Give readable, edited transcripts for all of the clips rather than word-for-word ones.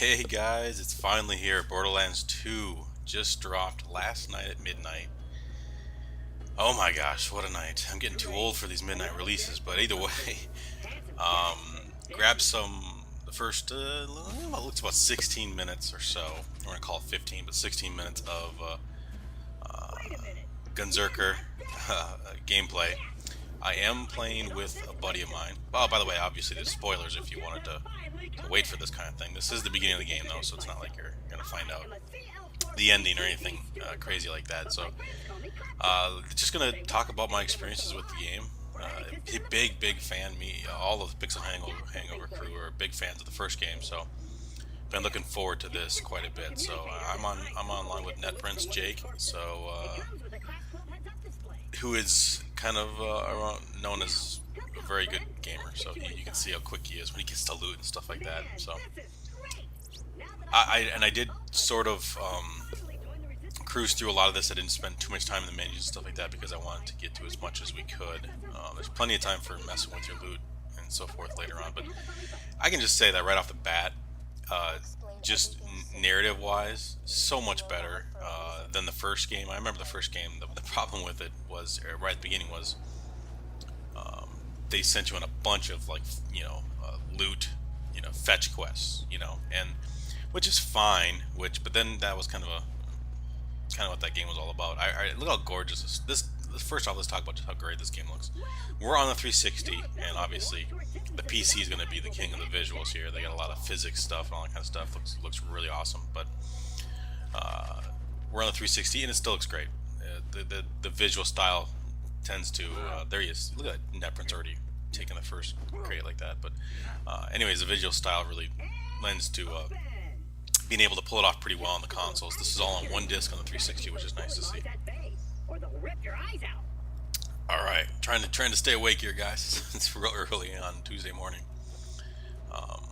Hey guys, it's finally here. Borderlands 2 just dropped last night at midnight. Oh my gosh, what a night. I'm getting too old for these midnight releases, but either way, grab the first, well, it looks about 16 minutes or so. I'm going to call it 15, but 16 minutes of Gunzerker gameplay. I am playing with a buddy of mine. Oh, by the way, obviously there's spoilers if you wanted to wait for this kind of thing. This is the beginning of the game though, so it's not like you're going to find out the ending or anything crazy like that. So, just going to talk about my experiences with the game. Big fan. All of the Pixel Hangover crew are big fans of the first game, so been looking forward to this quite a bit. So I'm online with NetPrince Jake, who is kind of known as a very good gamer. So you can see how quick he is when he gets to loot and stuff like that. So I did sort of cruise through a lot of this. I didn't spend too much time in the menus and stuff like that because I wanted to get to as much as we could. There's plenty of time for messing with your loot and so forth later on, but I can just say that right off the bat, just narrative-wise, so much better than the first game. I remember the first game. The problem with it was right at the beginning was they sent you on a bunch of loot, fetch quests, and which is fine. But then that was kind of what that game was all about. Look how gorgeous this. First off, let's talk about just how great this game looks. We're on the 360, and obviously the PC is going to be the king of the visuals here. They got a lot of physics stuff and all that kind of stuff. Looks really awesome. But we're on the 360, and it still looks great. The visual style tends to there he is. Look at that, NetPrince already taking the first crate like that. But anyways, the visual style really lends to being able to pull it off pretty well on the consoles. This is all on one disc on the 360, which is nice to see. All right, trying to stay awake here, guys. It's real early on Tuesday morning. All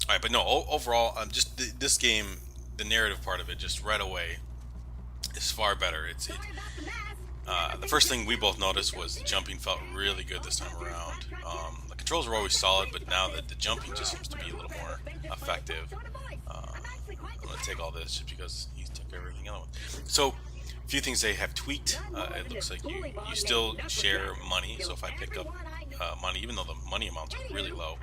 right, but no, overall, just this game, the narrative part of it, just right away, is far better. The first thing we both noticed was the jumping felt really good this time around. The controls were always solid, but now that the jumping just seems to be a little more effective. I'm gonna take all this just because he took everything else. So, a few things they have tweaked. It looks like you still share money. So if I pick up money, even though the money amounts are really low,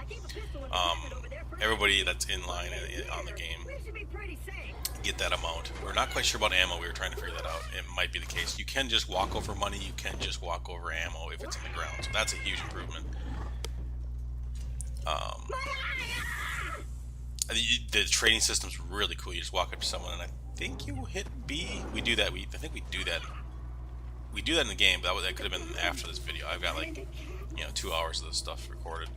everybody that's in line on the game get that amount. We're not quite sure about ammo. We were trying to figure that out. It might be the case. You can just walk over money. You can just walk over ammo if it's in the ground. So that's a huge improvement. The trading system's really cool. You just walk up to someone, and I think you hit B. We do that. I think we do that. We do that in the game, but that could have been after this video. I've got 2 hours of this stuff recorded,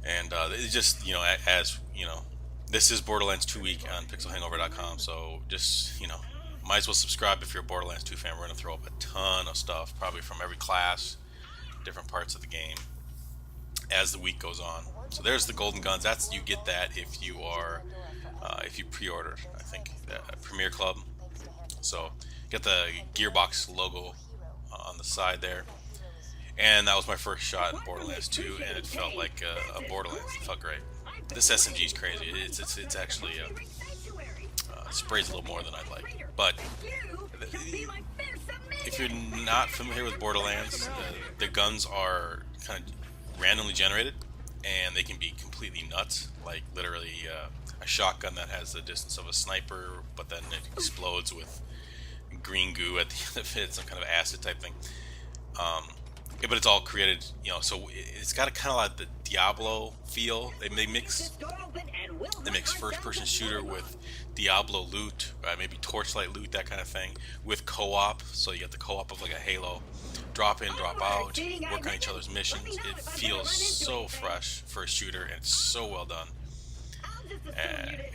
and it's just as this is Borderlands 2 week on PixelHangover.com. So just might as well subscribe if you're a Borderlands 2 fan. We're gonna throw up a ton of stuff, probably from every class, different parts of the game, as the week goes on. So there's the golden guns. You get that if you are if you pre-order, I think, Premier Club. So get the Gearbox logo on the side there. And that was my first shot in Borderlands 2, and it felt like a Borderlands. It felt great. This SMG is crazy. It's actually sprays a little more than I'd like. But if you're not familiar with Borderlands, the guns are kind of randomly generated, and they can be completely nuts. Like literally a shotgun that has the distance of a sniper, but then it explodes with green goo at the end of it, some kind of acid type thing. But it's all created, so it's got a kind of like the Diablo feel. They mix first-person shooter with Diablo loot, maybe Torchlight loot, that kind of thing, with co-op. So you get the co-op of like a Halo, drop in, drop out, work on each other's missions. It feels so fresh for a shooter, and it's so well done.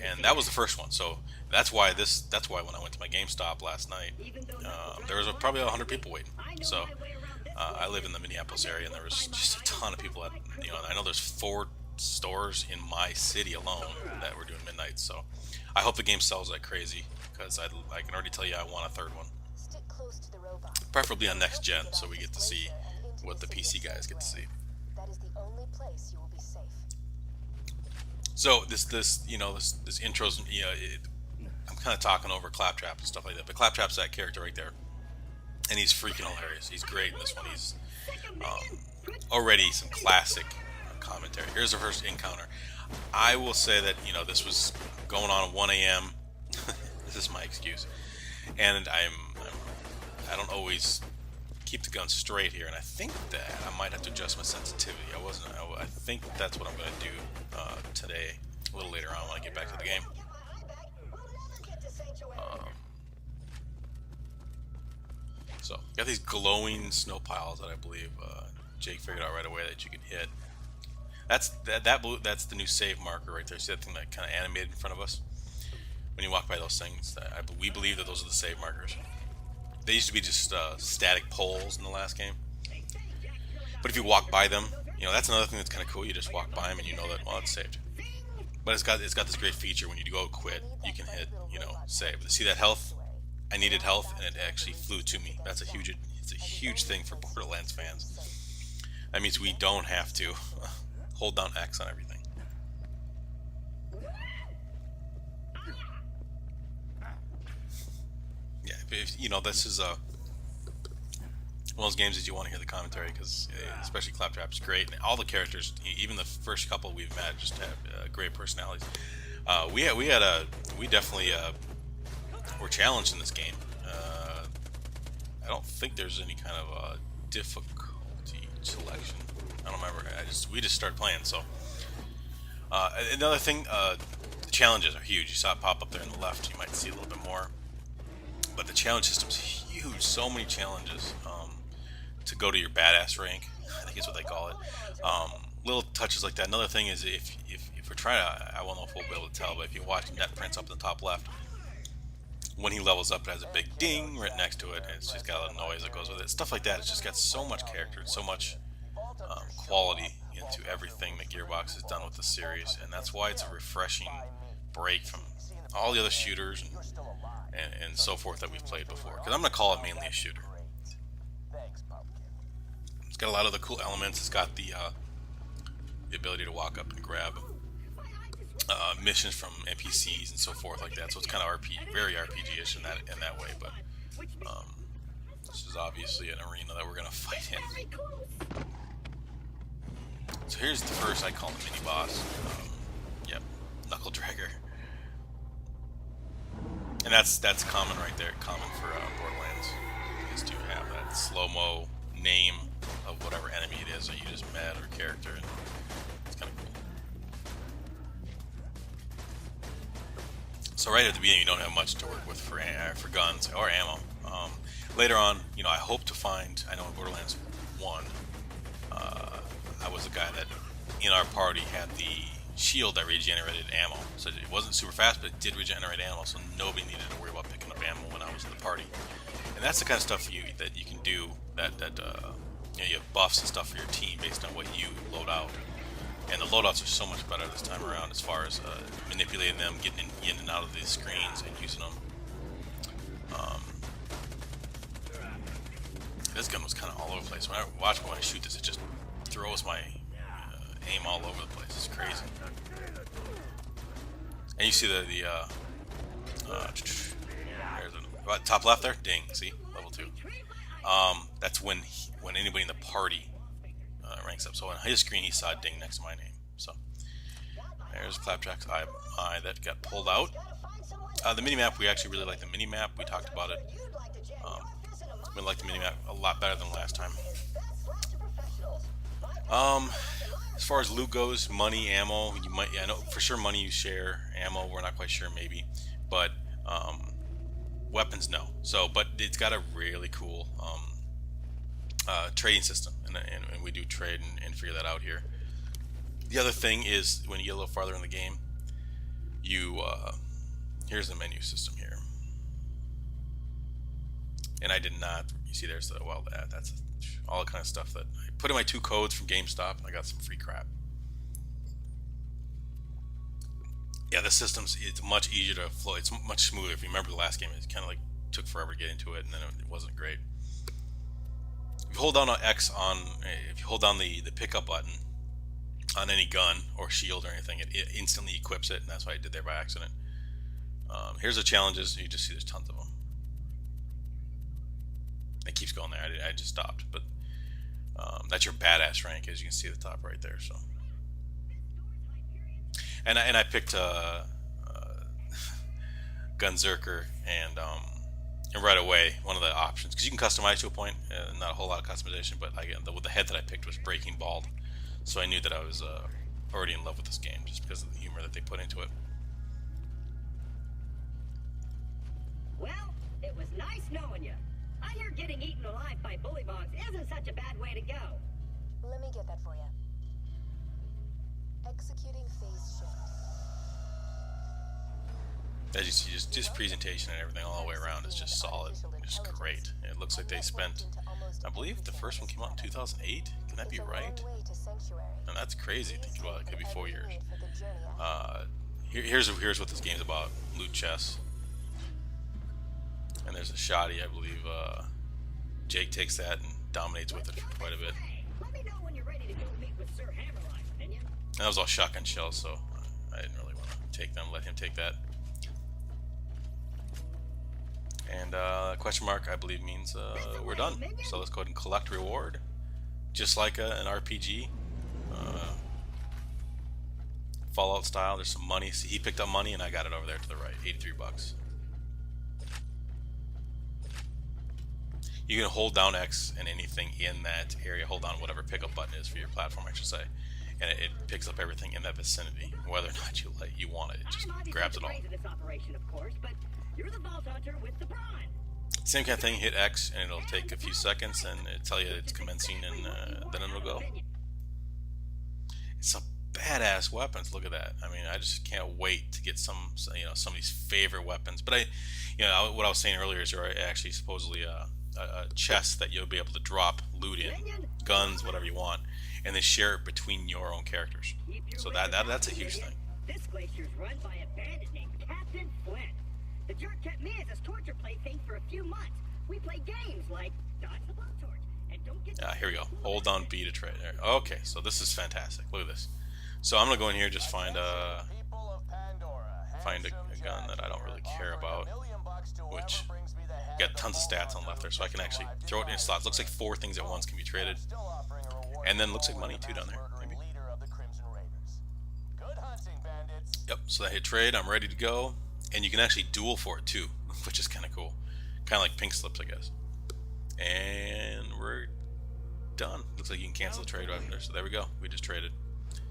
And that was the first one, so that's why when I went to my GameStop last night, there was probably 100 people waiting. So I live in the Minneapolis area, and there was just a ton of people at, I know there's 4 stores in my city alone that were doing midnight. So I hope the game sells like crazy, because I can already tell you I want a third one, preferably on next gen, so we get to see what the PC guys get to see. So this this intro's I'm kind of talking over Claptrap and stuff like that, but Claptrap's that character right there, and he's freaking hilarious. He's great in this one. He's um, already some classic commentary. Here's the first encounter. I will say that this was going on at 1 a.m. This is my excuse, and I don't always keep the gun straight here, and I think that I might have to adjust my sensitivity. I think that's what I'm going to do today, a little later on when I get back to the game. So got these glowing snow piles that I believe Jake figured out right away that you can hit. That's that's the new save marker right there. See that thing that kind of animated in front of us? When you walk by those things, we believe that those are the save markers. They used to be just static poles in the last game. But if you walk by them, that's another thing that's kind of cool. You just walk by them and you know that, well, it's saved. But it's got this great feature when you go quit, you can hit, save. See that health? I needed health, and it actually flew to me. It's a huge thing for Borderlands fans. That means we don't have to hold down X on everything. Yeah, this is one of those games that you want to hear the commentary, because especially Claptrap's great, and all the characters, even the first couple we've met, just have great personalities. We definitely were challenged in this game. I don't think there's any kind of difficulty selection. I don't remember. We just started playing. So another thing, the challenges are huge. You saw it pop up there on the left. You might see a little bit more, but the challenge system's huge. So many challenges to go to your badass rank. I think is what they call it. Little touches like that. Another thing is if we're trying to, I won't know if we'll be able to tell, but if you watch net prints up in the top left, when he levels up, it has a big ding right next to it, and it's just got a little noise that goes with it. Stuff like that. It's just got so much character and so much quality into everything that Gearbox has done with the series, and that's why it's a refreshing break from all the other shooters and so forth that we've played before. Because I'm going to call it mainly a shooter. It's got a lot of the cool elements. It's got the ability to walk up and grab missions from NPCs and so forth like that. So it's kind of very RPG-ish in that way. But this is obviously an arena that we're going to fight in. So here's the first, I call him mini boss. Yep, Knuckle Dragger. And that's common right there. Common for Borderlands is to have that slow-mo name of whatever enemy it is that you just met or character, and it's kind of cool. So right at the beginning, you don't have much to work with for guns or ammo. Later on, I hope to find. I know in Borderlands 1, I was the guy that in our party had the shield that regenerated ammo. So it wasn't super fast, but it did regenerate ammo, so nobody needed to worry about picking up ammo when I was in the party. And that's the kind of stuff that you can do. You have buffs and stuff for your team based on what you load out. And the loadouts are so much better this time around as far as manipulating them, getting in and out of these screens and using them. This gun was kind of all over the place. When I shoot this, it just throws my aim all over the place. It's crazy. And you see top left there? Ding. See? Level 2. That's when anybody in the party ranks up. So on his screen, he saw a ding next to my name. So there's Claptrap's eye that got pulled out. The minimap, we actually really like the minimap. We talked about it. We like the minimap a lot better than last time. As far as loot goes, money, ammo, I know for sure money you share. Ammo, we're not quite sure, maybe. But weapons, no. So, but it's got a really cool trading system, and we do trade and figure that out here. The other thing is when you get a little farther in the game, here's the menu system here, and I did not. You see, there's that's all the kind of stuff that I put in my 2 codes from GameStop, and I got some free crap. Yeah, the system's it's much easier to flow. It's much smoother. If you remember the last game, it kind of like took forever to get into it, and then it wasn't great. If you hold down X if you hold down the pickup button on any gun or shield or anything, it instantly equips it, and that's what I did there by accident. Here's the challenges. You just see there's tons of them. It keeps going there. I just stopped, but that's your badass rank, as you can see at the top right there. So, and I picked Gunzerker, and right away one of the options, because you can customize to a point, not a whole lot of customization, but again, the head that I picked was Breaking Bald, so I knew that I was already in love with this game just because of the humor that they put into it. Well, it was nice knowing you. I hear getting eaten alive by bullymongs isn't such a bad way to go. Let me get that for you. Executing phase shift. As you see, just presentation and everything all the way around is just solid. It's just great. It looks like they spent, I believe the first one came out in 2008. Can that be right? And that's crazy. Thinking about it, could be 4 years. Here's what this game's about. Loot chests. And there's a shoddy, I believe. Jake takes that and dominates with it for quite a bit. Let me know when you're ready to go meet with Sir Hammerline, opinion. And that was all shotgun shells, so I didn't really want to take them. Let him take that. And question mark, I believe, means we're done. So let's go ahead and collect reward, just like an RPG, Fallout style. There's some money. See, he picked up money, and I got it over there to the right, 83 bucks. You can hold down X and anything in that area. Hold down whatever pickup button is for your platform, I should say, and it picks up everything in that vicinity, whether or not you want it. It just grabs it all. Same kind of thing. Hit X and it'll take a few seconds, and it'll tell you it's commencing, and then it'll go. It's a badass weapons. Look at that. I mean, I just can't wait to get some of these favorite weapons. But what I was saying earlier is there are actually supposedly a chest that you'll be able to drop loot in, guns, whatever you want, and they share it between your own characters. So that's a huge thing. This glacier's run by a bandit named Captain Flint. The jerk kept me as his torture plaything for a few months. We play games like dodge the blowtorch and don't get. Here we go. Hold down B to trade. Okay, so this is fantastic. Look at this. So I'm gonna go in here, just find a gun that I don't really care about, which got tons of stats on left there, so I can actually throw it in slots. Looks like 4 things at once can be traded, and then looks like money too down there. Maybe. Yep. So I hit trade. I'm ready to go, and you can actually duel for it too, which is kind of cool. Kind of like pink slips, I guess. And we're done. Looks like you can cancel the trade right there. So there we go. We just traded.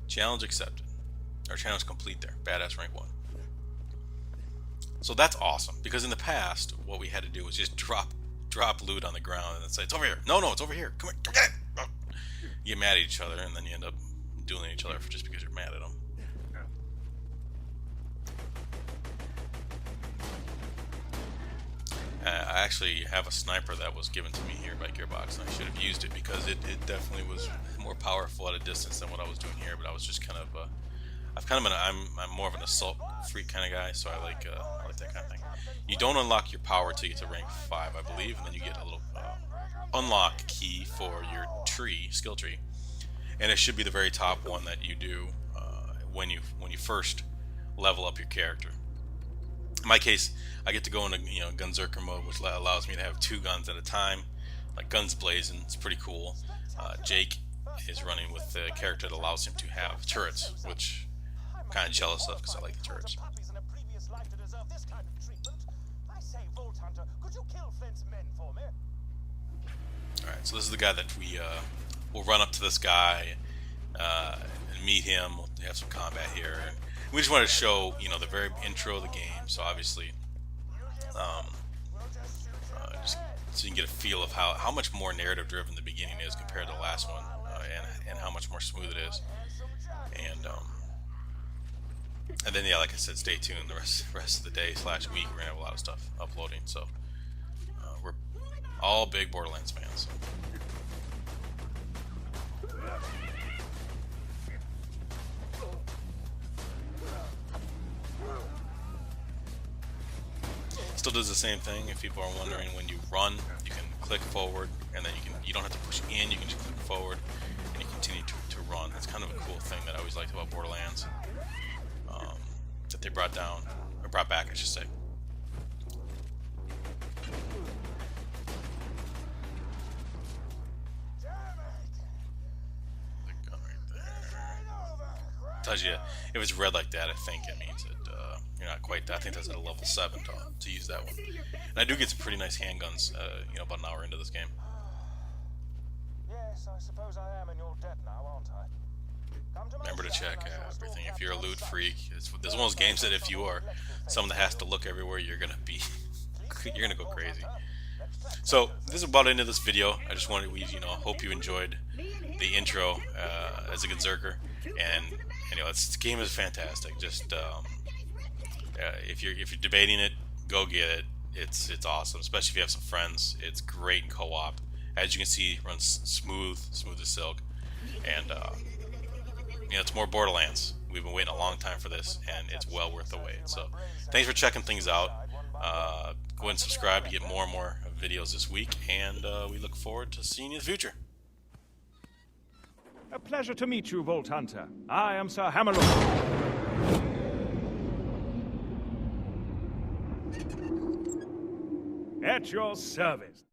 Challenge accepted. Our challenge complete there. Badass rank 1. So that's awesome, because in the past, what we had to do was just drop loot on the ground and then say, it's over here. No, it's over here. Come here, come get it. You get mad at each other, and then you end up dueling each other just because you're mad at them. I actually have a sniper that was given to me here by Gearbox, and I should have used it because it definitely was more powerful at a distance than what I was doing here. But I was just kind of I'm more of an assault freak kind of guy, so I like that kind of thing. You don't unlock your power till you get to rank 5, I believe, and then you get a little unlock key for your skill tree, and it should be the very top one that you do when you first level up your character. In my case, I get to go into Gunzerker mode, which allows me to have 2 guns at a time, like guns blazing. It's pretty cool. Jake is running with the character that allows him to have turrets, which I'm kind of jealous of because I like the turrets. Alright, so this is the guy that we'll run up to this guy and meet him. We'll have some combat here. And we just wanted to show, the very intro of the game. So obviously, just so you can get a feel of how much more narrative-driven the beginning is compared to the last one, and how much more smooth it is. And then, yeah, like I said, stay tuned. The rest of the day / week, we're gonna have a lot of stuff uploading. So we're all big Borderlands fans. So. Still does the same thing. If people are wondering, when you run, you can click forward, and then you don't have to push in. You can just click forward, and you continue to run. That's kind of a cool thing that always liked about Borderlands. That they brought down, or brought back, I should say. The gun right there. Tells you if it's red like that, I think it means that you're not quite. I think that's at a level 7 to use that one. And I do get some pretty nice handguns. You know, about an hour into this game. Yes, I suppose I am in your debt now, aren't I? Remember to check everything. If you're a loot freak, this is one of those games that if you are someone that has to look everywhere, you're gonna go crazy. So this is about the end of this video. I just wanted to, hope you enjoyed the intro as a Gunzerker, and this game is fantastic. Just if you're debating it, go get it. It's awesome, especially if you have some friends. It's great in co-op. As you can see, it runs smooth as silk, and it's more Borderlands. We've been waiting a long time for this, and it's well worth the wait. So, thanks for checking things out. Go ahead and subscribe to get more and more videos this week, and we look forward to seeing you in the future. A pleasure to meet you, Vault Hunter. I am Sir Hammerlock. At your service.